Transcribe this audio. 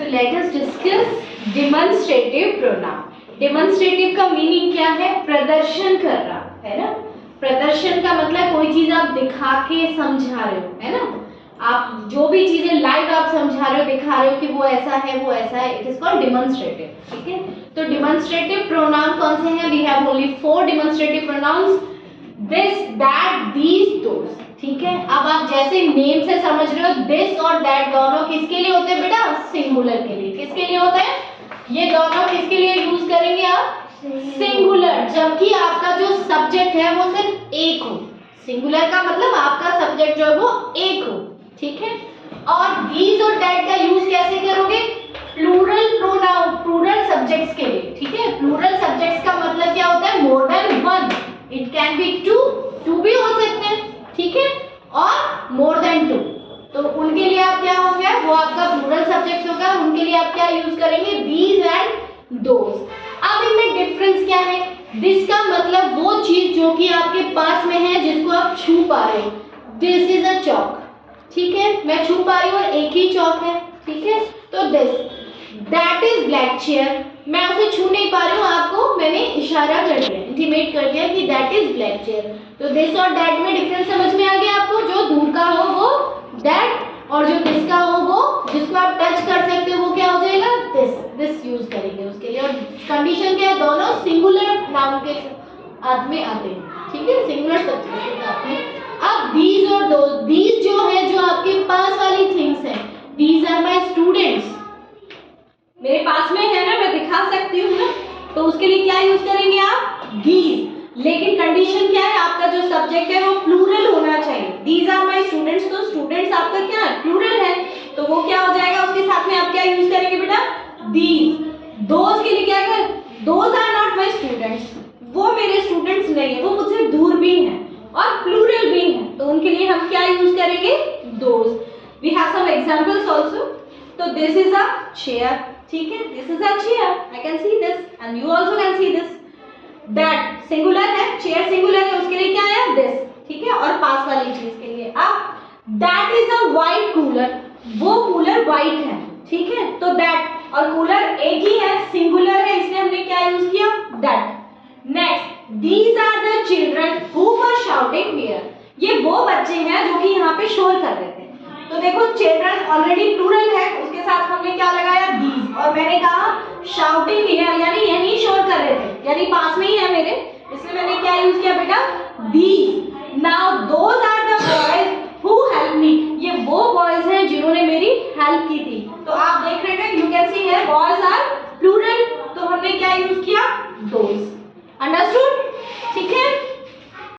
So let us discuss demonstrative pronoun. Demonstrative का meaning क्या है? प्रदर्शन कर रहा है ना. प्रदर्शन का मतलब कोई चीज आप दिखा के समझा रहे हो, है ना. आप जो भी चीजें लाइव आप समझा रहे हो, दिखा रहे हो कि वो ऐसा है, वो ऐसा है, इट इज कॉल्ड डिमॉन्स्ट्रेटिव. ठीक है. तो डिमॉन्स्ट्रेटिव प्रोनाउन कौन से हैं? We have only 4 demonstrative pronouns, this, that, these, those. ठीक है. अब आप जैसे नेम से समझ रहे हो, दिस और दैट दोनों किसके लिए होते हैं बेटा? सिंगुलर के लिए. किसके लिए होता है? ये दोनों किसके लिए यूज करेंगे आप? सिंगुलर. जबकि आपका जो सब्जेक्ट है वो सिर्फ एक हो. सिंगुलर का मतलब आपका सब्जेक्ट जो है वो एक हो. ठीक है. और दीज और दैट का यूज कैसे करोगे? प्लूरल प्रोनाउन, प्लूरल सब्जेक्ट्स के लिए. ठीक है. प्लूरल सब्जेक्ट्स का मतलब क्या होता है? More than one. It can be two भी हो सकते हैं. ठीक है. और मोर देन टू, तो उनके लिए आप क्या हो गया? वो आपका प्लूरल सब्जेक्ट्स होगा. उनके लिए आप क्या यूज करेंगे? These and those. अब इनमें डिफरेंस क्या है? दिस का मतलब वो चीज जो कि आपके पास में है, जिसको आप छू पा रहे हो. दिस इज अ चौक. ठीक है. मैं छू पा रही हूँ और एक ही चौक है. ठीक है. तो this, that is black chair. मैं उसे छू नहीं पा रही हूँ, आपको मैंने इशारा कर दिया, इंटीमेट कर दिया कि दैट इज ब्लैक चेयर. तो दिस और दैट में डिफरेंस समझ में आ गया आपको? जो दूर का हो वो दैट, और जो दिस का हो वो, जिसको आप टच कर सकते हो, वो क्या हो जाएगा? दिस. दिस यूज करेंगे उसके लिए. और कंडीशन क्या है? दोनों सिंगुलर नाउन के अर्थ में आते हैं. ठीक है. सिंगुलर सब्जेक्ट के साथ में. अब दीज और दोस, दीज जो है, जो आपके पास वाली थिंग्स है, दीज आर माय स्टूडेंट्स. मेरे पास में है ना, मैं दिखा सकती हूँ ना, तो उसके लिए क्या यूज करेंगे आप? दीज. लेकिन कंडीशन क्या है? आपका जो सब्जेक्ट है वो प्लूरल होना चाहिए. दीज आर माय स्टूडेंट्स, तो स्टूडेंट्स आपका क्या है? प्लूरल है. तो वो क्या हो जाएगा? उसके साथ में आप क्या यूज करेंगे बेटा? दीज. दोज के लिए क्या कर? Those are not my students. वो मेरे स्टूडेंट्स नहीं है, वो मुझसे दूर भी हैं और प्लूरल भी हैं. तो उनके लिए हम क्या यूज करेंगे? Those. We have some examples also. तो दिस इज अ चेयर. ठीक है. This is a chair. I can see this and you also can see this. That singular है, चेयर सिंगुलर है, उसके लिए क्या है? दिस. ठीक है. और पास वाली चीज के लिए अब that is a white cooler. वो कूलर व्हाइट है. ठीक है. तो दैट और कूलर एक ही है, सिंगुलर है, इसलिए हमने क्या यूज किया? That. Next, these are the children who were shouting here. ये वो बच्चे हैं जो कि यहाँ पे शोर कर रहे थे. तो देखो, चिल्ड्रन ऑलरेडी प्लूरल है, उसके साथ हमने क्या लगाया? दीज. और मैंने कहा शाउटिंग हियर, यानी यही शोर कर रहे थे, यानी पास में ही है मेरे, इसलिए मैंने क्या यूज किया बेटा? These. Now those are the boys who help me. ये वो बॉयज हैं जिन्होंने मेरी हेल्प की थी. तो आप देख रहे हैं, you can see here boys are plural, तो हमने क्या यूज किया? दोज. अंडरस्टूड?